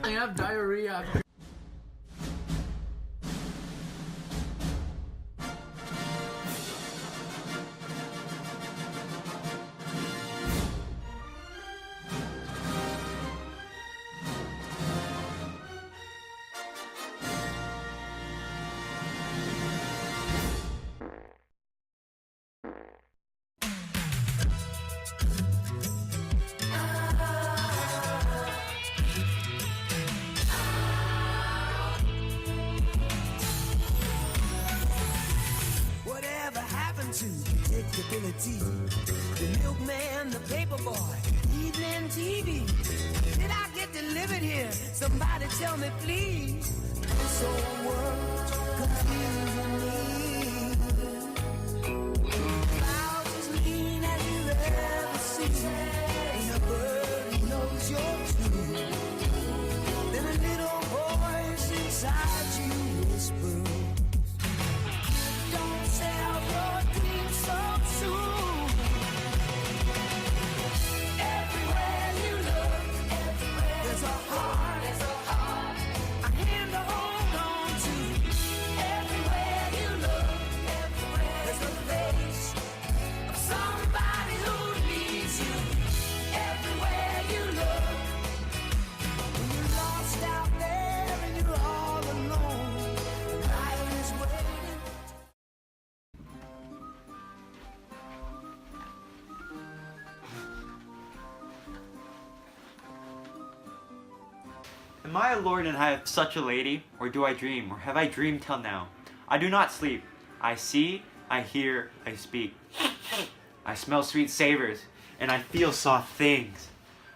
I have diarrhea. To predictability, the milkman, the paperboy, evening TV. Did I get delivered here? Somebody tell me, please. This whole world confusing me. Clouds as mean as you ever seen. Ain't a bird who knows you're true. Then a little voice inside you whispers, don't sell your dreams so soon. Everywhere you look, there's a heart, a hand to hold on to. Everywhere you look, there's a face of somebody who needs you. Everywhere you look, when you're lost out there and you're all alone, the light is waiting. Am I a lord and I have such a lady, or do I dream, or have I dreamed till now? I do not sleep. I see, I hear, I speak. I smell sweet savors, and I feel soft things.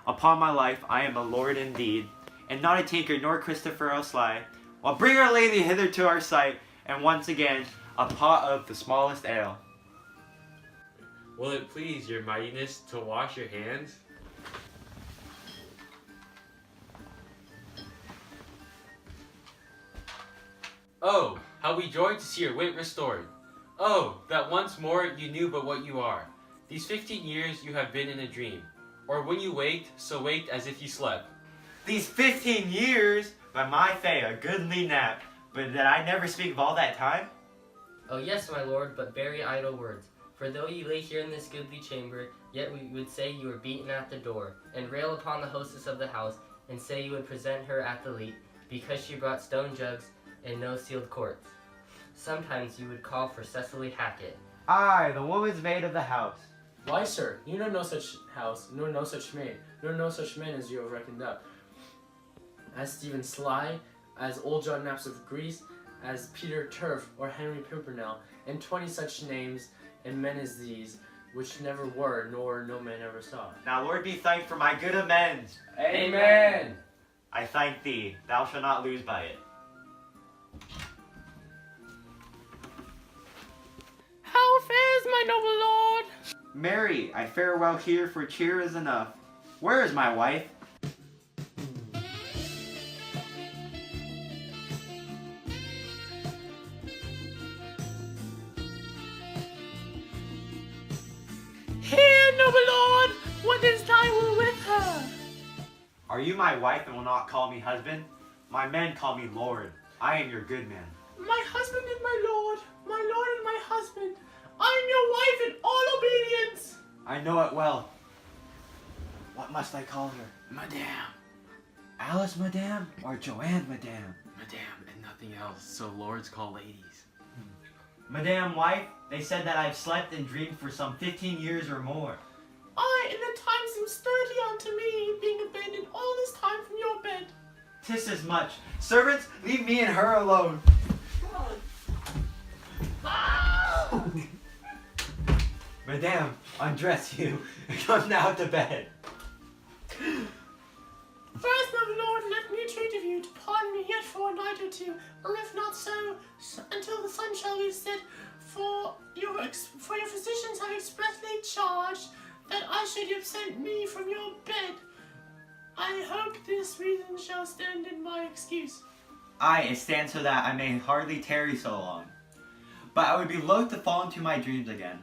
Upon my life, I am a lord indeed, and not a tinker nor Christopher else lie. Well, bring our lady hither to our sight, and once again, a pot of the smallest ale. Will it please your mightiness to wash your hands? Oh, how we joy to see your wit restored. Oh, that once more you knew but what you are. These 15 years you have been in a dream, or when you waked, so waked as if you slept. These 15 years, by my fay, a goodly nap, but did I never speak of all that time? Oh yes, my lord, but very idle words. For though you lay here in this goodly chamber, yet we would say you were beaten at the door, and rail upon the hostess of the house, and say you would present her at the leet, because she brought stone jugs and no sealed quarts. Sometimes you would call for Cecily Hackett. Aye, the woman's maid of the house. Why, sir, you know no such house, nor no such maid, nor no such men as you have reckoned up. As Stephen Sly, as old John Naps of Greece, as Peter Turf or Henry Pimpernel, and 20 such names and men as these, which never were, nor no man ever saw. Now Lord be thanked for my good amends. Amen. I thank thee, thou shalt not lose by it. How fares my noble lord? Mary, I fare well here, for cheer is enough. Where is my wife? Here, noble lord, what is thy will with her? Are you my wife and will not call me husband? My men call me lord. I am your good man. My husband and my lord and my husband. I am your wife in all obedience. I know it well. What must I call her? Madame. Alice, madame, or Joanne, madame? Madame and nothing else, so lords call ladies. Madame, wife, they said that I've slept and dreamed for some 15 years or more. I, and the time seems 30 unto me, being abandoned all this time from your bed. 'Tis as much. Servants, leave me and her alone. Madame, undress you, and come now to bed. First, noble lord, let me entreat of you to pardon me yet for a night or two, or if not so, until the sun shall be set, for your physicians have expressly charged that I should absent me from your bed. I hope this reason shall stand in my excuse. Aye, it stands so that I may hardly tarry so long. But I would be loath to fall into my dreams again.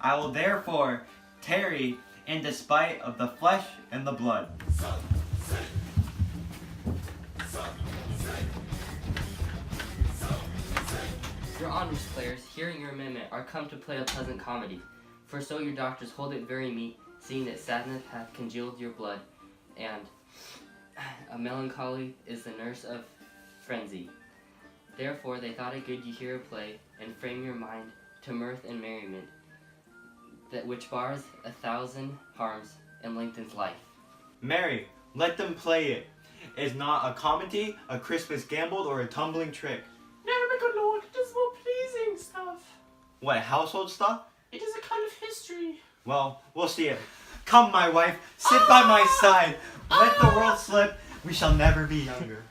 I will therefore tarry in despite of the flesh and the blood. Your honors players, hearing your amendment, are come to play a pleasant comedy. For so your doctors hold it very meet, seeing that sadness hath congealed your blood, and a melancholy is the nurse of frenzy. Therefore they thought it good you hear a play, and frame your mind to mirth and merriment, that which bars 1,000 harms and lengthens life. Mary, let them play it. It is not a comedy, a Christmas gamble, or a tumbling trick. No, my good lord, it is more pleasing stuff. What, household stuff? It is a kind of history. Well, we'll see it. Come, my wife, sit by my side. Let the world slip. We shall never be younger.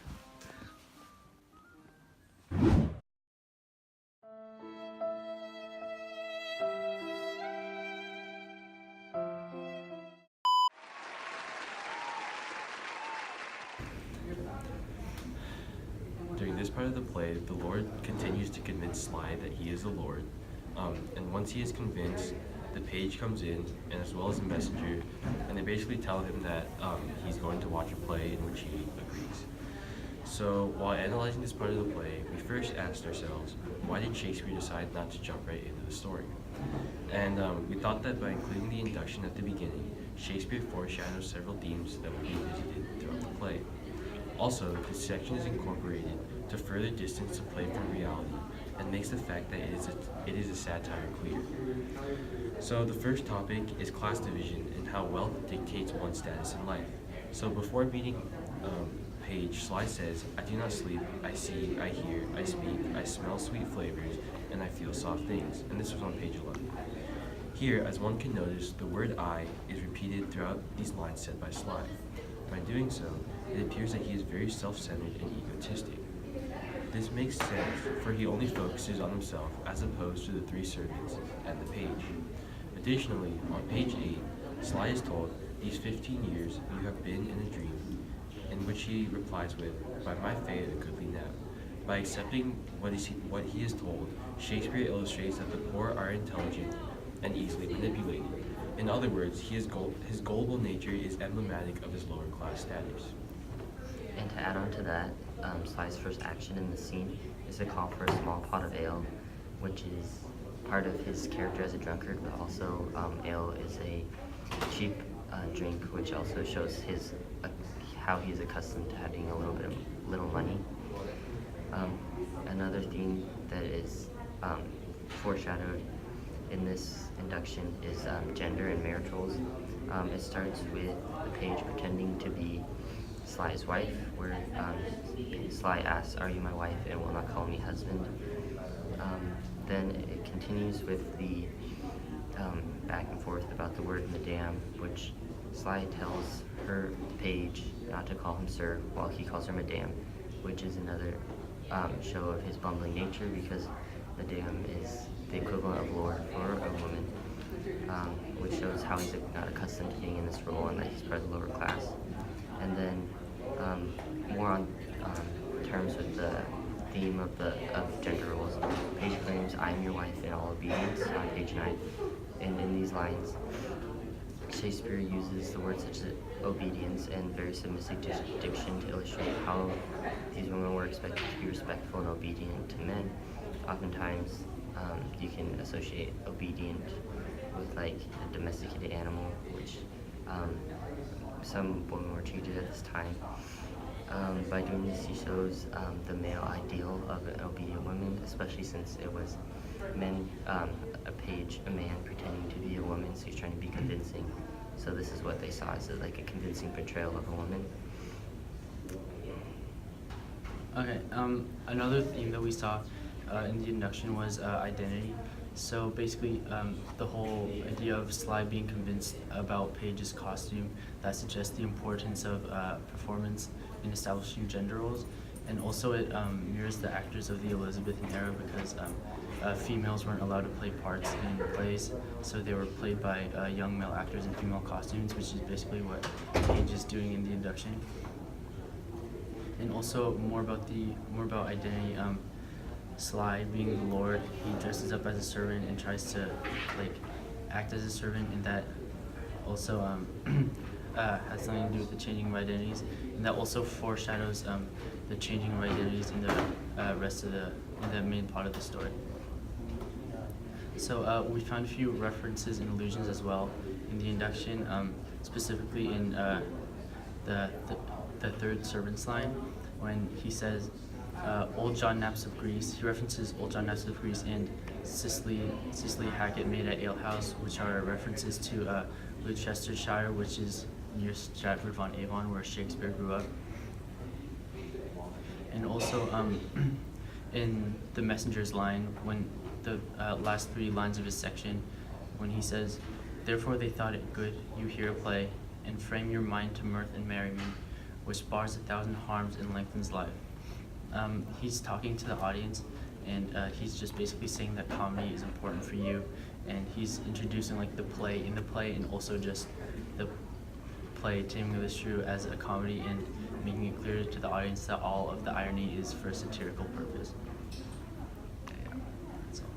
During this part of the play, the Lord continues to convince Sly that he is the Lord. And once he is convinced, the page comes in, and as well as the messenger, and they basically tell him that he's going to watch a play in which he agrees. So while analyzing this part of the play, we first asked ourselves, why did Shakespeare decide not to jump right into the story? And we thought that by including the induction at the beginning, Shakespeare foreshadows several themes that will be visited throughout the play. Also, this section is incorporated to further distance the play from reality and makes the fact that it is a satire clear. So the first topic is class division and how wealth dictates one's status in life. So before meeting Page, Sly says, I do not sleep, I see, I hear, I speak, I smell sweet flavors, and I feel soft things. And this was on page 11. Here, as one can notice, the word I is repeated throughout these lines said by Sly. By doing so, it appears that he is very self-centered and egotistic. This makes sense, for he only focuses on himself as opposed to the three servants and the page. Additionally, on page 8, Sly is told, these 15 years you have been in a dream, in which he replies with, by my fate a goodly nap. By accepting what he is told, Shakespeare illustrates that the poor are intelligent and easily manipulated. In other words, his gullible nature is emblematic of his lower class status. And to add on to that, Sly's first action in the scene is to call for a small pot of ale, which is part of his character as a drunkard, but also ale is a cheap drink, which also shows his how he's accustomed to having a little money. Another theme that is foreshadowed in this induction is gender and maritals. It starts with the page pretending to be Sly's wife, where Sly asks, are you my wife, and will not call me husband. Then it continues with the back and forth about the word madame, which Sly tells her page not to call him sir while he calls her madame, which is another show of his bumbling nature, because madame is the equivalent of lord for a woman, which shows how he's not accustomed to being in this role and that he's part of the lower class. And then more on terms with the theme of gender roles, Page claims, I am your wife in all obedience, on page 9. And in these lines, Shakespeare uses the words such as obedience and very submissive diction to illustrate how these women were expected to be respectful and obedient to men. Oftentimes, you can associate obedient with like a domesticated animal, which some women were treated at this time. By doing this, he shows the male ideal of an obedient woman, especially since it was a man pretending to be a woman, so he's trying to be convincing. So this is what they saw as like a convincing portrayal of a woman. Okay, another theme that we saw in the induction was identity. So basically, the whole idea of Sly being convinced about Page's costume, that suggests the importance of performance in establishing gender roles. And also it mirrors the actors of the Elizabethan era, because females weren't allowed to play parts in plays, so they were played by young male actors in female costumes, which is basically what Page is doing in the induction. And also more about identity. Sly, being the Lord, he dresses up as a servant and tries to like act as a servant, and that also has something to do with the changing of identities, and that also foreshadows the changing of identities in the rest of the in the main plot of the story. So we found a few references and allusions as well in the induction, specifically in the third servant's line when he says, Old John Naps of Greece. He references Old John Naps of Greece and Cicely Hackett made at Alehouse, which are references to Gloucestershire, which is near Stratford-upon-Avon, where Shakespeare grew up. And also in the messenger's line, when the last 3 lines of his section, when he says, Therefore they thought it good, you hear a play, and frame your mind to mirth and merriment, which bars 1,000 harms and lengthens life. He's talking to the audience, and he's just basically saying that comedy is important for you, and he's introducing like the play in the play, and also just the play Taming of the Shrew as a comedy, and making it clear to the audience that all of the irony is for a satirical purpose. Yeah, that's all.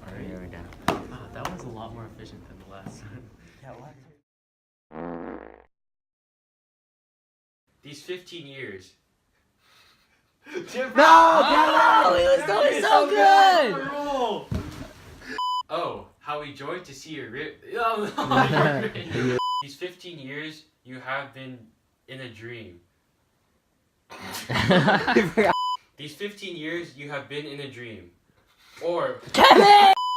Alright, here we go. Wow, that was a lot more efficient than the last one. Yeah, what? These 15 years. No! He was doing so good! Oh, how we joy to see your These 15 years you have been in a dream. These 15 years you have been in a dream. Or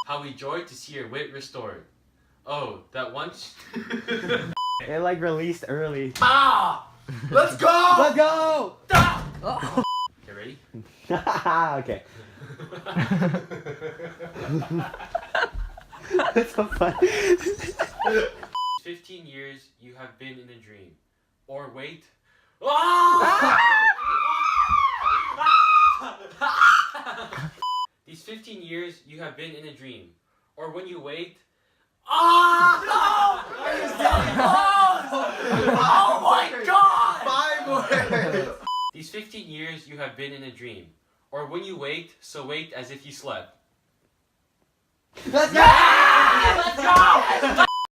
how we joy to see your wit restored. Oh, that once. It like released early. Let's go! Let's go! Okay, ready? Okay. That's so funny. 15 years you have been in a dream. Or wait. These 15 years you have been in a dream. Or when you wait. Oh my god! 5 words! These 15 years you have been in a dream. Or when you wait, so wait as if you slept. Let's go! Let's go!